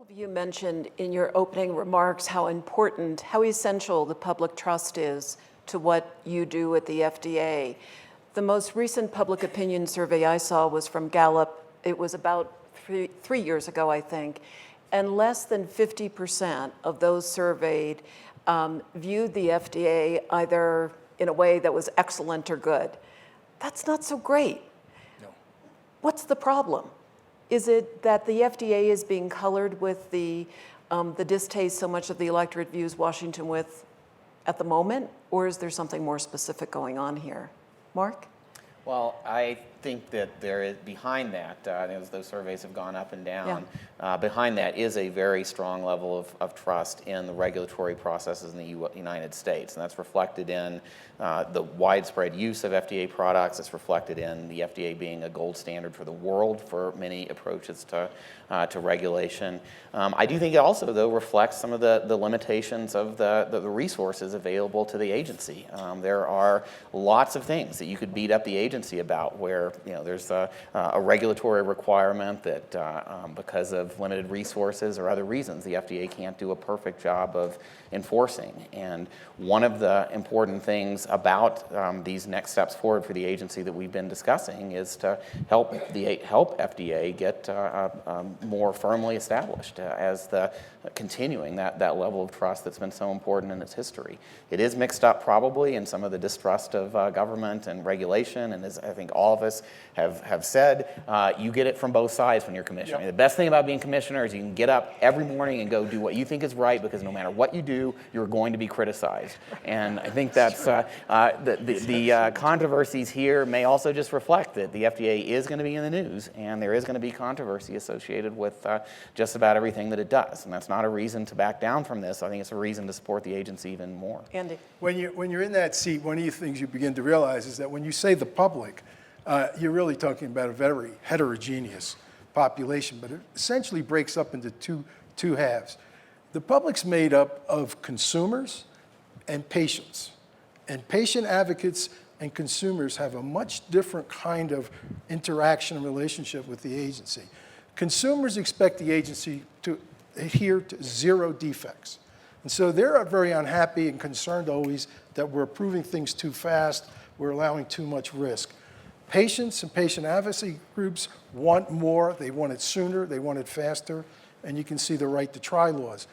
Several of you mentioned in your opening remarks how important, how essential the public trust is to what you do at the FDA. The most recent public opinion survey I saw was from Gallup. It was about three years ago, I think, and less than 50% of those surveyed viewed the FDA either in a way that was excellent or good. That's not so great. No. What's the problem? Is it that the FDA is being colored with the distaste so much of the electorate views Washington with at the moment, or is there something more specific going on here? Mark? Well, I think that there is, behind that, as those surveys have gone up and down, behind that is a very strong level of trust in the regulatory processes in the United States. And that's reflected in the widespread use of FDA products. It's reflected in the FDA being a gold standard for the world for many approaches to regulation. I do think it also, though, reflects some of the limitations of the resources available to the agency. There are lots of things that you could beat up the agency about where there's a regulatory requirement that because of limited resources or other reasons, the FDA can't do a perfect job of enforcing. And one of the important things about these next steps forward for the agency that we've been discussing is to help FDA get more firmly established as the continuing that level of trust that's been so important in its history. It is mixed up probably in some of the distrust of government and regulation, and as I think all of us have said, you get it from both sides when you're commissioner. Yep. The best thing about being commissioner is you can get up every morning and go do what you think is right, because no matter what you do, you're going to be criticized. And I think that's the controversies here may also just reflect that the FDA is going to be in the news, and there is going to be controversy associated with just about everything that it does. And that's not a reason to back down from this. I think it's a reason to support the agency even more. Andy? When you're in that seat, one of the things you begin to realize is that when you say the public, you're really talking about a very heterogeneous population, but it essentially breaks up into two halves. The public's made up of consumers and patients. And patient advocates and consumers have a much different kind of interaction and relationship with the agency. Consumers expect the agency to adhere to zero defects. And so they're very unhappy and concerned always that we're approving things too fast, we're allowing too much risk. Patients and patient advocacy groups want more, they want it sooner, they want it faster, and you can see the right to try laws.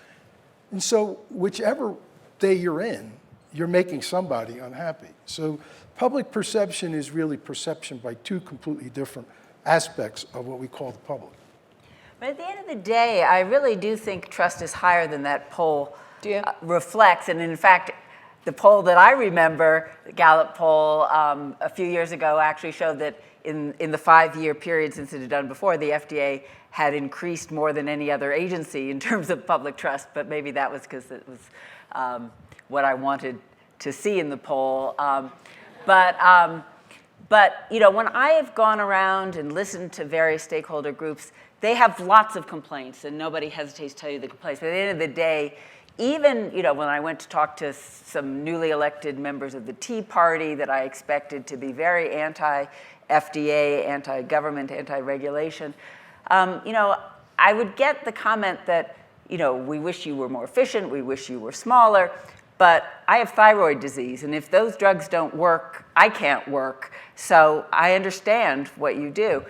And so whichever day you're in, you're making somebody unhappy. So public perception is really perception by two completely different aspects of what we call the public. But at the end of the day, I really do think trust is higher than that poll reflects. And in fact, the poll that I remember, the Gallup poll a few years ago, actually showed that in the 5-year period since it had done before, the FDA had increased more than any other agency in terms of public trust. But maybe that was because it was what I wanted to see in the poll. But when I have gone around and listened to various stakeholder groups, they have lots of complaints, and nobody hesitates to tell you the complaints. But at the end of the day, even when I went to talk to some newly elected members of the Tea Party that I expected to be very anti-FDA, anti-government, anti-regulation, I would get the comment that, we wish you were more efficient, we wish you were smaller, but I have thyroid disease, and if those drugs don't work, I can't work. So I understand what you do.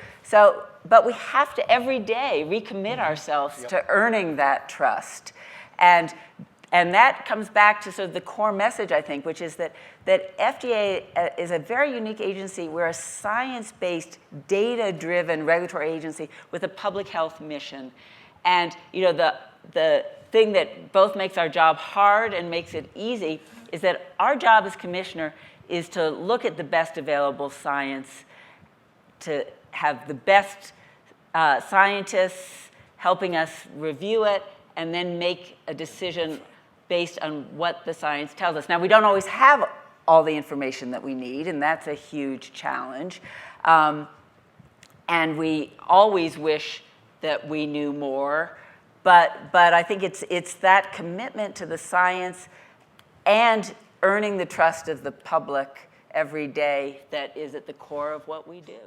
But we have to every day recommit ourselves to earning that trust. And that comes back to sort of the core message, I think, which is that FDA is a very unique agency. We're a science-based, data-driven regulatory agency with a public health mission. And the thing that both makes our job hard and makes it easy is that our job as commissioner is to look at the best available science, to have the best scientists helping us review it, and then make a decision based on what the science tells us. Now, we don't always have all the information that we need, and that's a huge challenge. And we always wish that we knew more. But I think it's that commitment to the science and earning the trust of the public every day that is at the core of what we do.